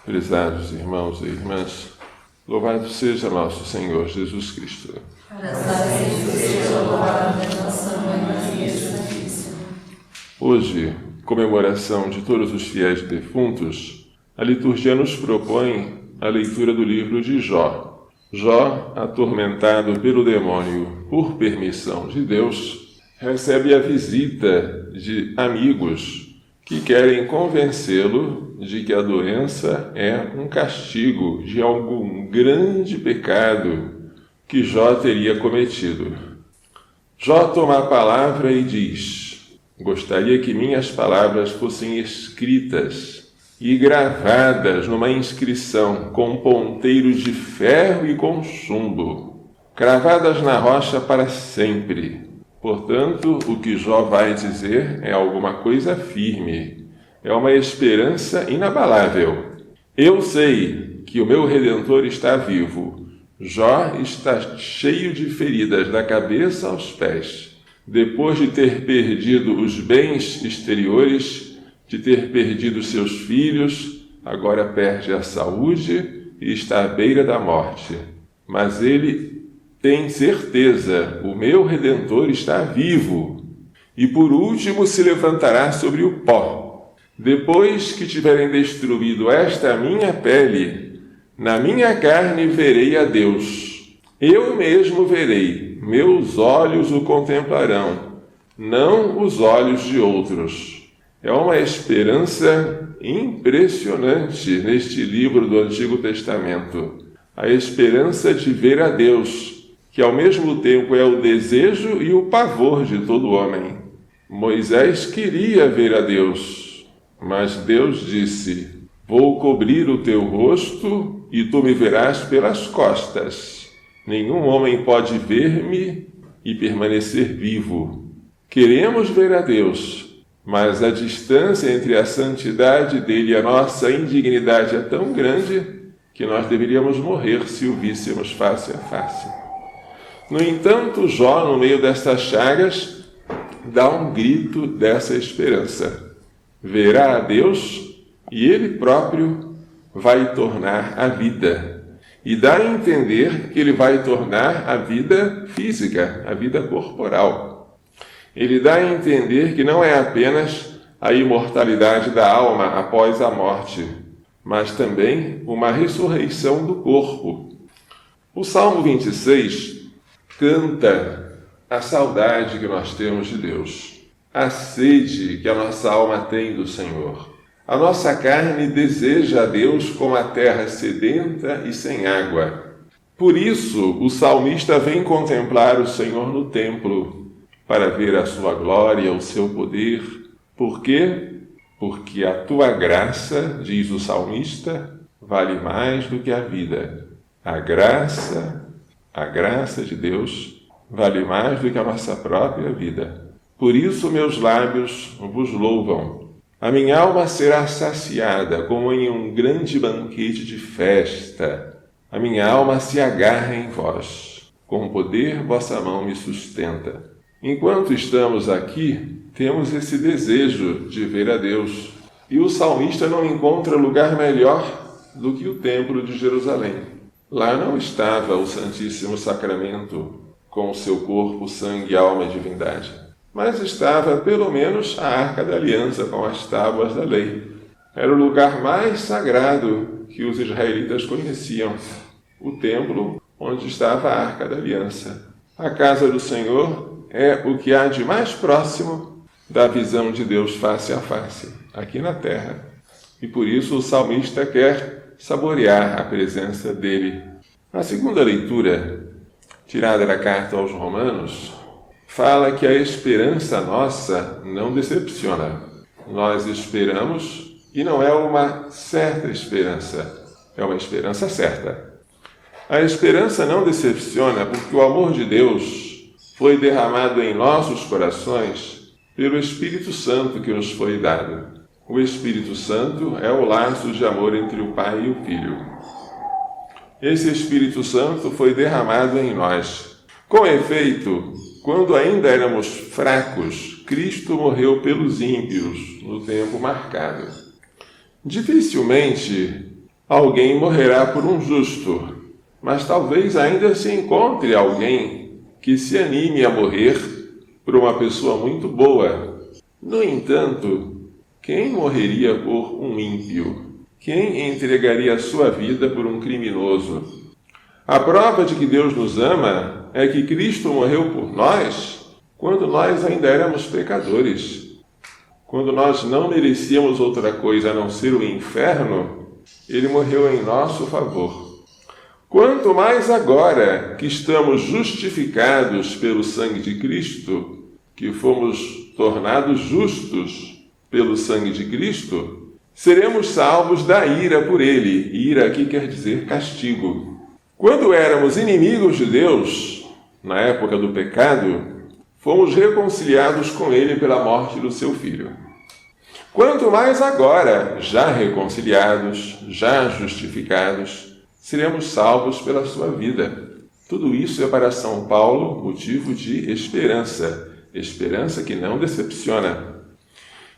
Prezados irmãos e irmãs, louvado seja nosso Senhor Jesus Cristo. Para sempre seja louvado nossa Mãe Maria Santíssima. Hoje, comemoração de todos os fiéis defuntos, a liturgia nos propõe a leitura do livro de Jó. Jó, atormentado pelo demônio por permissão de Deus, recebe a visita de amigos que querem convencê-lo de que a doença é um castigo de algum grande pecado que Jó teria cometido. Jó toma a palavra e diz: gostaria que minhas palavras fossem escritas e gravadas numa inscrição com ponteiros de ferro e com chumbo, cravadas na rocha para sempre. Portanto, o que Jó vai dizer é alguma coisa firme, é uma esperança inabalável. Eu sei que o meu Redentor está vivo. Jó está cheio de feridas da cabeça aos pés. Depois de ter perdido os bens exteriores, de ter perdido seus filhos, agora perde a saúde e está à beira da morte. Mas ele tem certeza, o meu Redentor está vivo. E por último se levantará sobre o pó. Depois que tiverem destruído esta minha pele, na minha carne verei a Deus. Eu mesmo verei, meus olhos o contemplarão, não os olhos de outros. É uma esperança impressionante neste livro do Antigo Testamento. A esperança de ver a Deus, que ao mesmo tempo é o desejo e o pavor de todo homem. Moisés queria ver a Deus, mas Deus disse: vou cobrir o teu rosto e tu me verás pelas costas. Nenhum homem pode ver-me e permanecer vivo. Queremos ver a Deus, mas a distância entre a santidade dele e a nossa indignidade é tão grande que nós deveríamos morrer se o víssemos face a face. No entanto, Jó, no meio destas chagas, dá um grito dessa esperança. Verá a Deus e ele próprio vai tornar a vida. E dá a entender que ele vai tornar a vida física, a vida corporal. Ele dá a entender que não é apenas a imortalidade da alma após a morte, mas também uma ressurreição do corpo. O Salmo 26 canta a saudade que nós temos de Deus, a sede que a nossa alma tem do Senhor. A nossa carne deseja a Deus como a terra sedenta e sem água. Por isso, o salmista vem contemplar o Senhor no templo, para ver a sua glória, o seu poder. Por quê? Porque a tua graça, diz o salmista, vale mais do que a vida. A graça de Deus vale mais do que a nossa própria vida. Por isso meus lábios vos louvam. A minha alma será saciada como em um grande banquete de festa. A minha alma se agarra em vós. Com poder vossa mão me sustenta. Enquanto estamos aqui, temos esse desejo de ver a Deus. E o salmista não encontra lugar melhor do que o Templo de Jerusalém. Lá não estava o Santíssimo Sacramento, com o seu corpo, sangue, alma e divindade. Mas estava, pelo menos, a Arca da Aliança com as tábuas da lei. Era o lugar mais sagrado que os israelitas conheciam, o templo onde estava a Arca da Aliança. A casa do Senhor é o que há de mais próximo da visão de Deus face a face, aqui na terra. E por isso o salmista quer saborear a presença dele. A segunda leitura, tirada da carta aos Romanos, fala que a esperança nossa não decepciona. Nós esperamos e não é uma certa esperança, é uma esperança certa. A esperança não decepciona porque o amor de Deus foi derramado em nossos corações pelo Espírito Santo que nos foi dado. O Espírito Santo é o laço de amor entre o Pai e o Filho. Esse Espírito Santo foi derramado em nós. Com efeito, quando ainda éramos fracos, Cristo morreu pelos ímpios no tempo marcado. Dificilmente alguém morrerá por um justo, mas talvez ainda se encontre alguém que se anime a morrer por uma pessoa muito boa. No entanto, quem morreria por um ímpio? Quem entregaria a sua vida por um criminoso? A prova de que Deus nos ama é que Cristo morreu por nós quando nós ainda éramos pecadores. Quando nós não merecíamos outra coisa a não ser o inferno, Ele morreu em nosso favor. Quanto mais agora que estamos justificados pelo sangue de Cristo, que fomos tornados justos pelo sangue de Cristo, seremos salvos da ira por Ele. Ira aqui quer dizer castigo. Quando éramos inimigos de Deus, na época do pecado, fomos reconciliados com Ele pela morte do seu Filho. Quanto mais agora, já reconciliados, já justificados, seremos salvos pela sua vida. Tudo isso é para São Paulo motivo de esperança, esperança que não decepciona.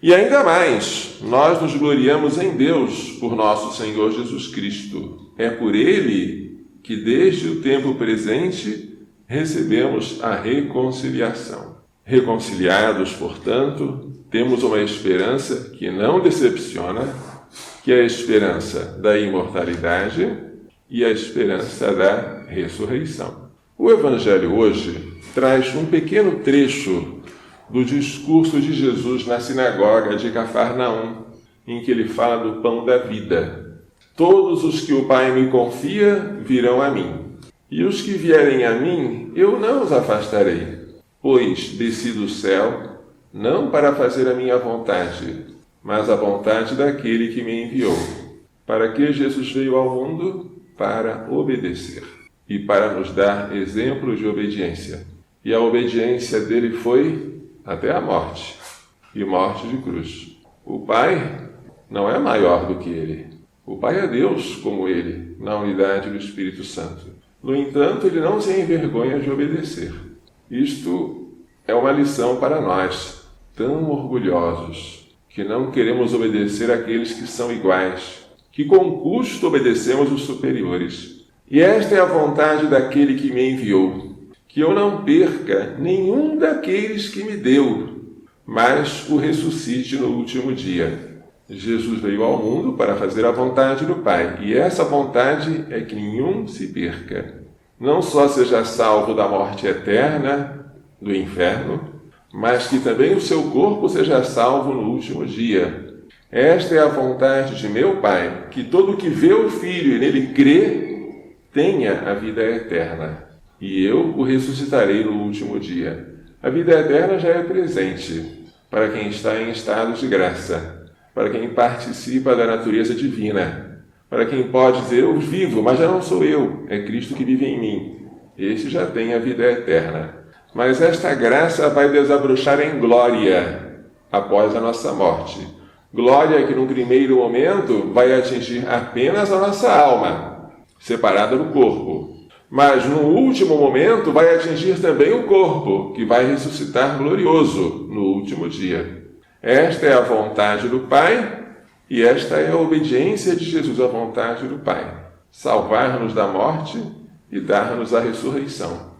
E ainda mais, nós nos gloriamos em Deus por nosso Senhor Jesus Cristo. É por Ele que desde o tempo presente recebemos a reconciliação. Reconciliados, portanto, temos uma esperança que não decepciona, que é a esperança da imortalidade e a esperança da ressurreição. O Evangelho hoje traz um pequeno trecho do discurso de Jesus na sinagoga de Cafarnaum, em que ele fala do pão da vida. Todos os que o Pai me confia virão a mim, e os que vierem a mim eu não os afastarei, pois desci do céu não para fazer a minha vontade, mas a vontade daquele que me enviou. Para que Jesus veio ao mundo? Para obedecer e para nos dar exemplo de obediência. E a obediência dele foi até a morte, e morte de cruz. O Pai não é maior do que ele. O Pai é Deus como ele, na unidade do Espírito Santo. No entanto, ele não se envergonha de obedecer. Isto é uma lição para nós, tão orgulhosos, que não queremos obedecer àqueles que são iguais, que com custo obedecemos os superiores. E esta é a vontade daquele que me enviou, que eu não perca nenhum daqueles que me deu, mas o ressuscite no último dia. Jesus veio ao mundo para fazer a vontade do Pai, e essa vontade é que nenhum se perca. Não só seja salvo da morte eterna, do inferno, mas que também o seu corpo seja salvo no último dia. Esta é a vontade de meu Pai, que todo que vê o Filho e nele crê, tenha a vida eterna. E eu o ressuscitarei no último dia. A vida eterna já é presente para quem está em estado de graça, para quem participa da natureza divina, para quem pode dizer, eu vivo, mas já não sou eu, é Cristo que vive em mim. Esse já tem a vida eterna. Mas esta graça vai desabrochar em glória após a nossa morte. Glória que, num primeiro momento, vai atingir apenas a nossa alma, separada do corpo. Mas, no último momento, vai atingir também o corpo, que vai ressuscitar glorioso no último dia. Esta é a vontade do Pai, e esta é a obediência de Jesus à vontade do Pai. Salvar-nos da morte e dar-nos a ressurreição.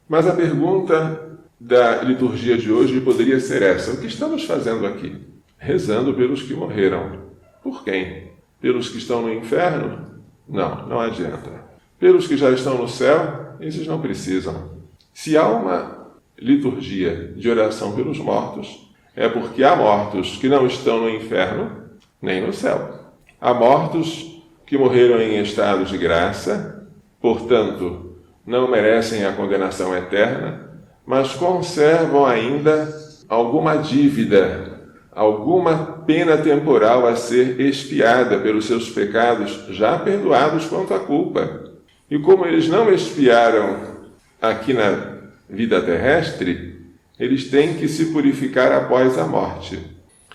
Mas a pergunta da liturgia de hoje poderia ser essa: o que estamos fazendo aqui? Rezando pelos que morreram. Por quem? Pelos que estão no inferno? Não, não adianta. Pelos que já estão no céu, esses não precisam. Se há uma liturgia de oração pelos mortos, é porque há mortos que não estão no inferno, nem no céu. Há mortos que morreram em estado de graça, portanto, não merecem a condenação eterna, mas conservam ainda alguma dívida, alguma pena temporal a ser expiada pelos seus pecados, já perdoados quanto à culpa. E como eles não expiaram aqui na vida terrestre, eles têm que se purificar após a morte.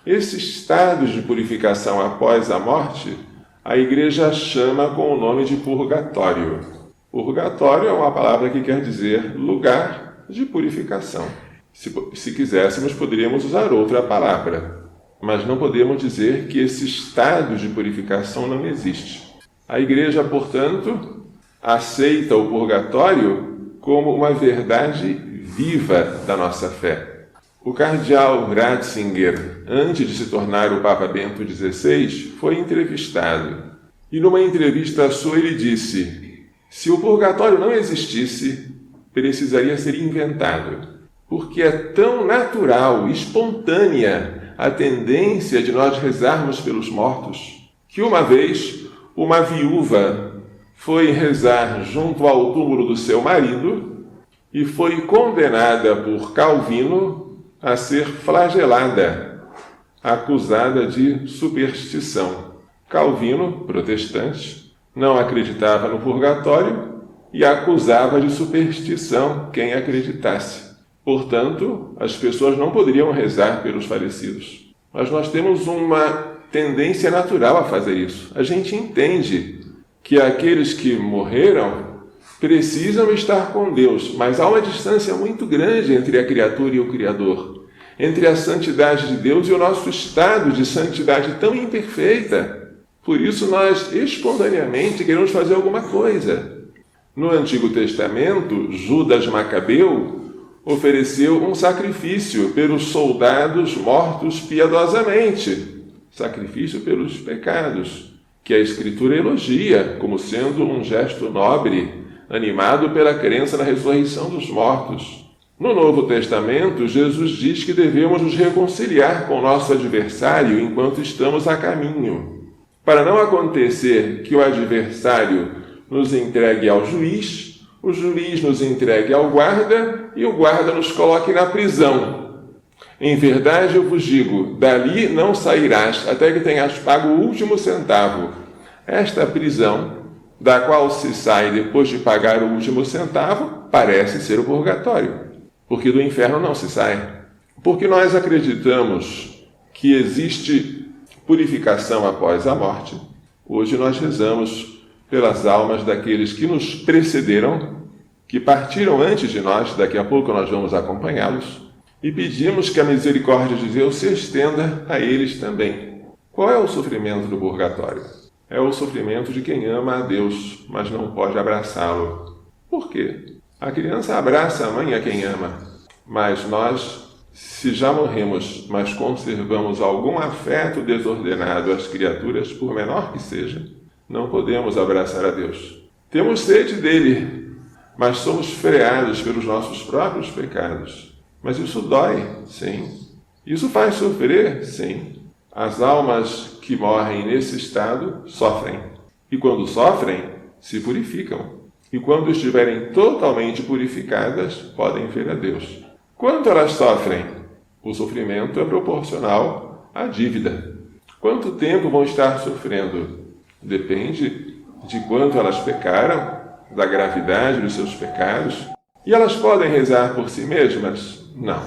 Esse estado de purificação após a morte, a Igreja chama com o nome de purgatório. Purgatório é uma palavra que quer dizer lugar de purificação. Se quiséssemos, poderíamos usar outra palavra, mas não podemos dizer que esse estado de purificação não existe. A Igreja, portanto, aceita o purgatório como uma verdade viva da nossa fé. O cardeal Ratzinger, antes de se tornar o Papa Bento XVI, foi entrevistado. E numa entrevista sua ele disse: se o purgatório não existisse, precisaria ser inventado, porque é tão natural, espontânea a tendência de nós rezarmos pelos mortos, que uma vez uma viúva foi rezar junto ao túmulo do seu marido e foi condenada por Calvino a ser flagelada, acusada de superstição. Calvino, protestante, não acreditava no purgatório e acusava de superstição quem acreditasse. Portanto, as pessoas não poderiam rezar pelos falecidos. Mas nós temos uma tendência natural a fazer isso. A gente entende que aqueles que morreram precisam estar com Deus, mas há uma distância muito grande entre a criatura e o Criador, entre a santidade de Deus e o nosso estado de santidade tão imperfeita. Por isso nós espontaneamente queremos fazer alguma coisa. No Antigo Testamento, Judas Macabeu ofereceu um sacrifício pelos soldados mortos piedosamente, sacrifício pelos pecados, que a Escritura elogia como sendo um gesto nobre, animado pela crença na ressurreição dos mortos. No Novo Testamento, Jesus diz que devemos nos reconciliar com o nosso adversário enquanto estamos a caminho, para não acontecer que o adversário nos entregue ao juiz, o juiz nos entregue ao guarda e o guarda nos coloque na prisão. Em verdade eu vos digo, dali não sairás até que tenhas pago o último centavo. Esta prisão, da qual se sai depois de pagar o último centavo, parece ser o purgatório, porque do inferno não se sai. Porque nós acreditamos que existe purificação após a morte. Hoje nós rezamos pelas almas daqueles que nos precederam, que partiram antes de nós, daqui a pouco nós vamos acompanhá-los, e pedimos que a misericórdia de Deus se estenda a eles também. Qual é o sofrimento do purgatório? É o sofrimento de quem ama a Deus, mas não pode abraçá-lo. Por quê? A criança abraça a mãe a quem ama, mas nós, se já morremos, mas conservamos algum afeto desordenado às criaturas, por menor que seja, não podemos abraçar a Deus. Temos sede dele, mas somos freados pelos nossos próprios pecados. Mas isso dói, sim. Isso faz sofrer, sim. As almas que morrem nesse estado sofrem. E quando sofrem, se purificam. E quando estiverem totalmente purificadas, podem ver a Deus. Quanto elas sofrem? O sofrimento é proporcional à dívida. Quanto tempo vão estar sofrendo? Depende de quanto elas pecaram, da gravidade dos seus pecados. E elas podem rezar por si mesmas? Não.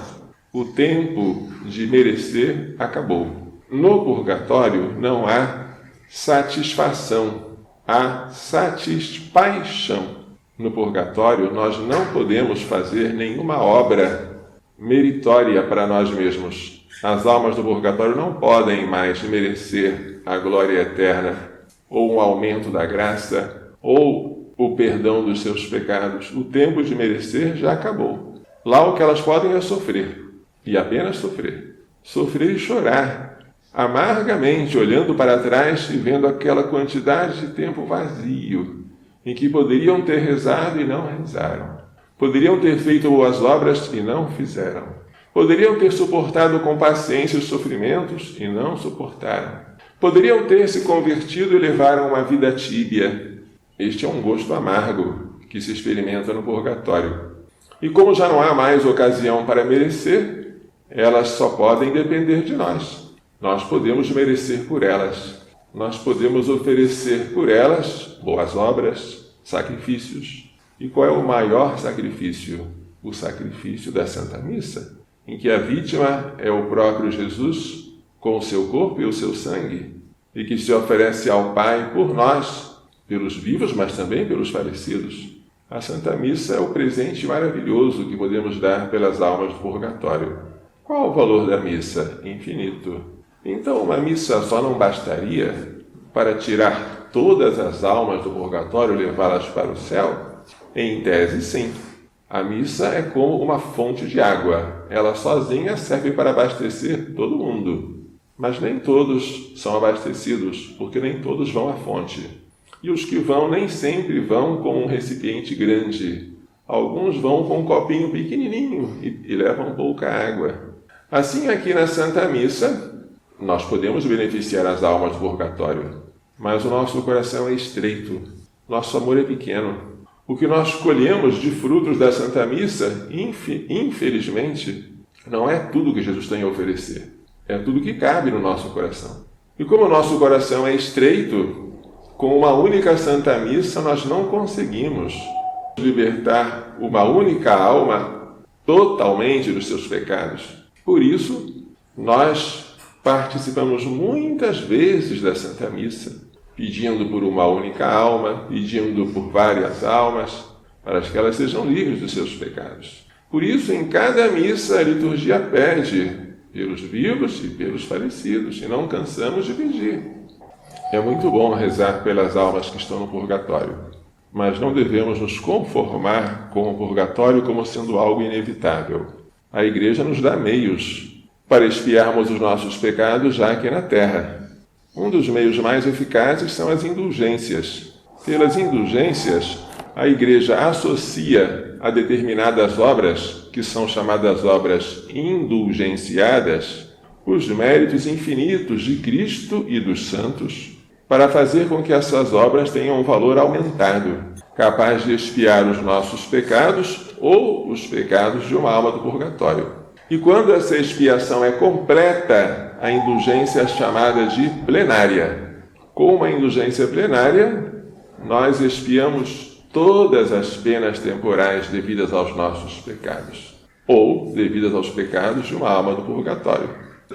O tempo de merecer acabou. No purgatório não há satisfação, há satispaixão. No purgatório nós não podemos fazer nenhuma obra meritória para nós mesmos. As almas do purgatório não podem mais merecer a glória eterna, ou um aumento da graça, ou o perdão dos seus pecados. O tempo de merecer já acabou. Lá o que elas podem é sofrer, e apenas sofrer. Sofrer e chorar, amargamente, olhando para trás e vendo aquela quantidade de tempo vazio, em que poderiam ter rezado e não rezaram. Poderiam ter feito boas obras e não fizeram. Poderiam ter suportado com paciência os sofrimentos e não suportaram. Poderiam ter se convertido e levaram uma vida tíbia. Este é um gosto amargo que se experimenta no purgatório. E como já não há mais ocasião para merecer, elas só podem depender de nós. Nós podemos merecer por elas. Nós podemos oferecer por elas boas obras, sacrifícios. E qual é o maior sacrifício? O sacrifício da Santa Missa, em que a vítima é o próprio Jesus, com o seu corpo e o seu sangue, e que se oferece ao Pai por nós, pelos vivos, mas também pelos falecidos. A Santa Missa é o presente maravilhoso que podemos dar pelas almas do purgatório. Qual o valor da missa? Infinito. Então, uma missa só não bastaria para tirar todas as almas do purgatório e levá-las para o céu? Em tese, sim. A missa é como uma fonte de água. Ela sozinha serve para abastecer todo mundo. Mas nem todos são abastecidos, porque nem todos vão à fonte. E os que vão nem sempre vão com um recipiente grande. Alguns vão com um copinho pequenininho e levam pouca água. Assim, aqui na Santa Missa, nós podemos beneficiar as almas do purgatório, mas o nosso coração é estreito, nosso amor é pequeno. O que nós colhemos de frutos da Santa Missa, infelizmente, não é tudo que Jesus tem a oferecer. É tudo que cabe no nosso coração. E como o nosso coração é estreito, com uma única Santa Missa nós não conseguimos libertar uma única alma totalmente dos seus pecados. Por isso, nós participamos muitas vezes da Santa Missa, pedindo por uma única alma, pedindo por várias almas, para que elas sejam livres dos seus pecados. Por isso, em cada missa, a liturgia pede pelos vivos e pelos falecidos, e não cansamos de pedir. É muito bom rezar pelas almas que estão no purgatório, mas não devemos nos conformar com o purgatório como sendo algo inevitável. A Igreja nos dá meios para expiarmos os nossos pecados já aqui na terra. Um dos meios mais eficazes são as indulgências. Pelas indulgências, a Igreja associa a determinadas obras, que são chamadas obras indulgenciadas, os méritos infinitos de Cristo e dos santos, para fazer com que essas obras tenham um valor aumentado, capaz de expiar os nossos pecados ou os pecados de uma alma do purgatório. E quando essa expiação é completa, a indulgência é chamada de plenária. Com uma indulgência plenária, nós expiamos todas as penas temporais devidas aos nossos pecados, ou devidas aos pecados de uma alma do purgatório.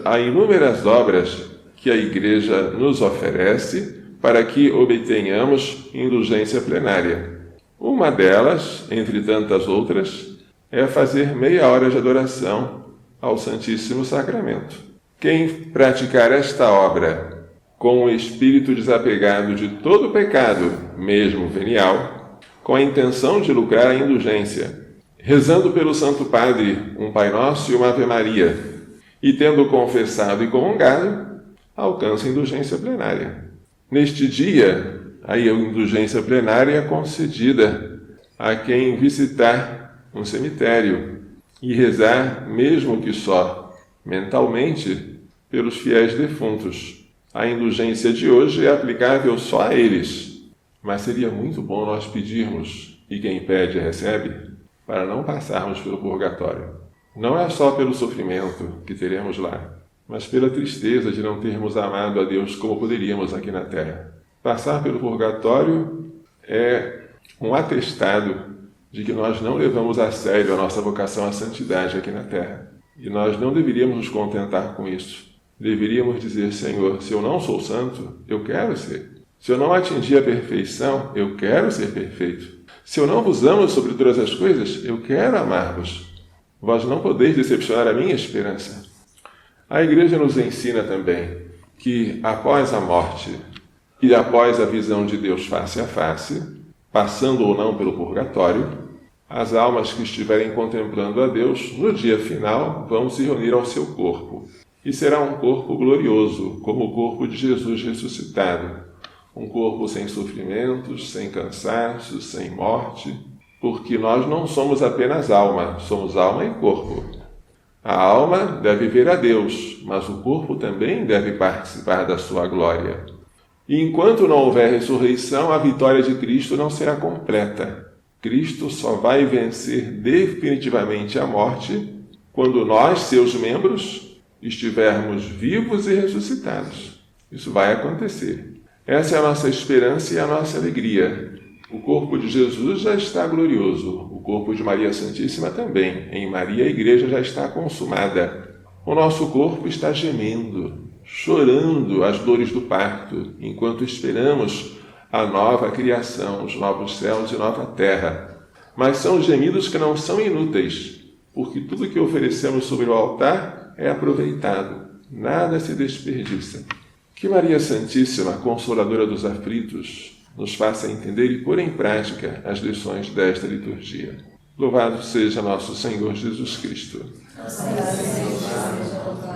Há inúmeras obras que a Igreja nos oferece para que obtenhamos indulgência plenária. Uma delas, entre tantas outras, é fazer meia hora de adoração ao Santíssimo Sacramento. Quem praticar esta obra com o espírito desapegado de todo pecado, mesmo venial, com a intenção de lucrar a indulgência, rezando pelo Santo Padre um Pai Nosso e uma Ave Maria, e tendo confessado e comungado, alcança a indulgência plenária. Neste dia, a indulgência plenária é concedida a quem visitar um cemitério e rezar, mesmo que só mentalmente, pelos fiéis defuntos. A indulgência de hoje é aplicável só a eles, mas seria muito bom nós pedirmos, e quem pede recebe, para não passarmos pelo purgatório. Não é só pelo sofrimento que teremos lá, mas pela tristeza de não termos amado a Deus como poderíamos aqui na terra. Passar pelo purgatório é um atestado de que nós não levamos a sério a nossa vocação à santidade aqui na terra. E nós não deveríamos nos contentar com isso. Deveríamos dizer, Senhor, se eu não sou santo, eu quero ser. Se eu não atingi a perfeição, eu quero ser perfeito. Se eu não vos amo sobre todas as coisas, eu quero amar-vos. Vós não podeis decepcionar a minha esperança. A Igreja nos ensina também que após a morte e após a visão de Deus face a face, passando ou não pelo purgatório, as almas que estiverem contemplando a Deus, no dia final, vão se reunir ao seu corpo. E será um corpo glorioso, como o corpo de Jesus ressuscitado. Um corpo sem sofrimentos, sem cansaço, sem morte, porque nós não somos apenas alma, somos alma e corpo. A alma deve ver a Deus, mas o corpo também deve participar da sua glória. E enquanto não houver ressurreição, a vitória de Cristo não será completa. Cristo só vai vencer definitivamente a morte quando nós, seus membros, estivermos vivos e ressuscitados. Isso vai acontecer. Essa é a nossa esperança e a nossa alegria. O corpo de Jesus já está glorioso. O corpo de Maria Santíssima também. Em Maria a Igreja já está consumada. O nosso corpo está gemendo, chorando as dores do parto, enquanto esperamos a nova criação, os novos céus e nova terra. Mas são gemidos que não são inúteis, porque tudo que oferecemos sobre o altar é aproveitado, nada se desperdiça. Que Maria Santíssima, Consoladora dos aflitos, nos faça entender e pôr em prática as lições desta liturgia. Louvado seja nosso Senhor Jesus Cristo. Nossa graça seja